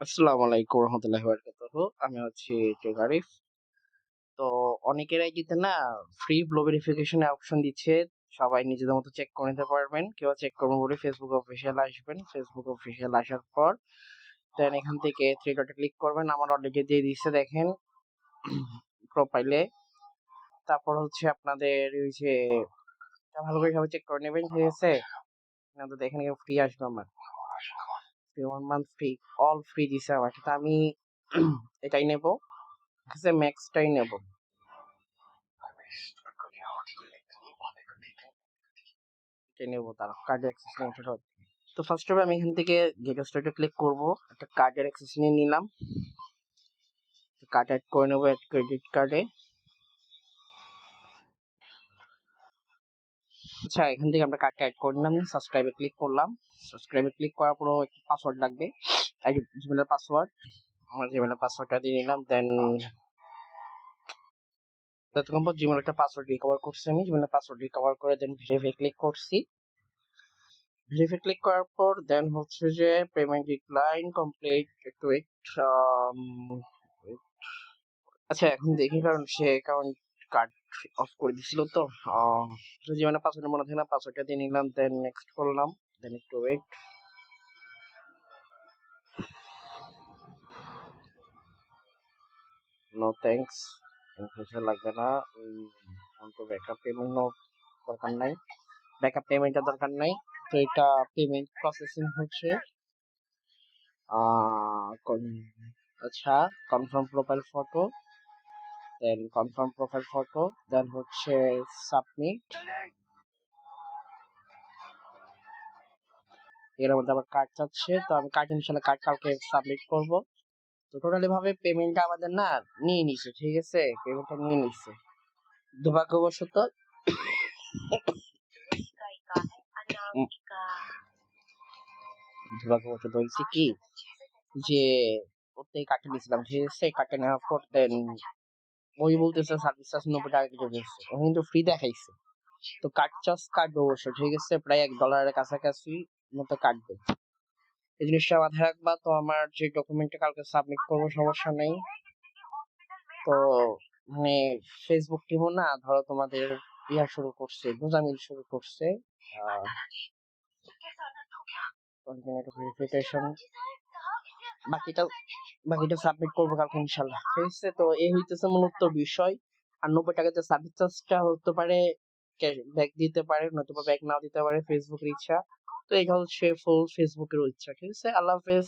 আসসালামু আলাইকুম রহমতুল্লাহি ওয়া বারাকাতুহু। আমি হচ্ছি টেক আরিফ। তো অনেকের আইডিতে না ফ্রি ব্লো ভেরিফিকেশন অপশন দিচ্ছে। সবাই নিজেদের মতো চেক করে নিতে পারবেন। কেউ চেক করবেন বলে ফেসবুক অফিসিয়াল আসবেন। ফেসবুক অফিসিয়াল আসার পর দেন এখান থেকে থ্রি ডটে ক্লিক করবেন। আমার অলরেডি দিয়ে দিচ্ছে দেখেন প্রোফাইলে। তারপর হচ্ছে আপনাদের ওই যে ভালো করে সবাই চেক করে নেবেন, ঠিক আছে? তো দেখেন ফ্রি আসবে আমার। Free 1 month free, all free দিছে আমাকে। তো আমি এটাই নেব। ঠিক আছে, ম্যাক্সটাই নেব। নেব তার কার্ড অ্যাক্সেস নিয়ে সেটা। তো ফার্স্ট অফ আমি এখান থেকে গেট স্টার্টে ক্লিক করব। একটা কার্ডের অ্যাক্সেস নিয়ে নিলাম। কার্ড অ্যাড করে নেবো ক্রেডিট কার্ডে। আচ্ছা, এখান থেকে আমরা কার্ডটা অ্যাড করে নিলাম। সাবস্ক্রাইবে ক্লিক করলাম। সাবস্ক্রাইবে ক্লিক করার পর একটা পাসওয়ার্ড লাগবে, জিমেলের পাসওয়ার্ড। আমার জিমেলের পাসওয়ার্ডটা দিয়ে নিলাম। দেন ততক্ষণ পর জিমেল একটা পাসওয়ার্ড রিকভার করছি। আমি জিমেলের পাসওয়ার্ড রিকভার করে দেন ভেরিফাই ক্লিক করছি। ভেরিফাই ক্লিক করার পর দেন হচ্ছে যে পেমেন্ট ডিক্লাইন কমপ্লিট, একটু ওয়েট। আচ্ছা, এখন দেখি কারণ সে অ্যাকাউন্ট কার্ড অফ করে দিছিল তো জীবনে পাসওয়ার্ড মনে থাকে না, পাসওয়ার্ডটা দিয়ে নিলাম। দেন নেক্সট করলাম। দেন একটু ওয়েট। নো থ্যাঙ্কস, ইনফরমেশন লাগবে না। তো ব্যাকআপ পেমেন্ট দরকার নাই, ব্যাকআপ পেমেন্টের দরকার নাই। তো এটা পেমেন্ট প্রসেসিং হচ্ছে। আচ্ছা, কনফার্ম প্রোফাইল ফটো, দেন কনফার্ম প্রোফাইল ফটো, দেন হচ্ছে সাবমিট। এর মধ্যে আবার কার্ড চাচ্ছে, তো আমি কার্ড ইনশাল্লাহ কার্ড কালকে সাবমিট করব। তো টোটালি ভাবে পেমেন্টটা আমাদের না নিয়ে নিছে, ঠিক আছে? পেমেন্টটা নিয়ে নিছে। দুর্ভাগ্যবশত দুর্ভাগ্যবশত হয়েছে কি যে ওতে কার্ডটা নিয়েছিলাম, ঠিক আছে? কার্ডটা নেওয়ার পর দেন ওই বলতেছে সার্ভিস চার্জ 90 টাকা কেটে দিয়েছে, ও কিন্তু ফ্রি দেখাইছে। তো কার্ড চার্জ কাটবে অবশ্য, ঠিক আছে? প্রায় $1 কাছাকাছি মতো কাটবে। এই জিনিসটা মাথায় রাখবা। তো আমার যে ডকুমেন্টটা কালকে সাবমিট করবো সমস্যা নেই। তো মানে ফেসবুক টিমও না ধরো তোমাদের শুরু করছে, গোজামিল শুরু করছে। ভেরিফিকেশন বাকিটা বাকিটা সাবমিট করবো কালকে ইনশাল্লাহ, ঠিক আছে? তো এই হইতেছে মূলত বিষয়। আর 90 টাকাতে সার্ভিস চার্জটা হতে পারে ব্যাক দিতে পারে, নতুবা ব্যাক নাও দিতে পারে, ফেসবুকের ইচ্ছা। তো এটা হচ্ছে ফুল ফেসবুকের ইচ্ছা, ঠিক আছে? আল্লাহ হাফেজ।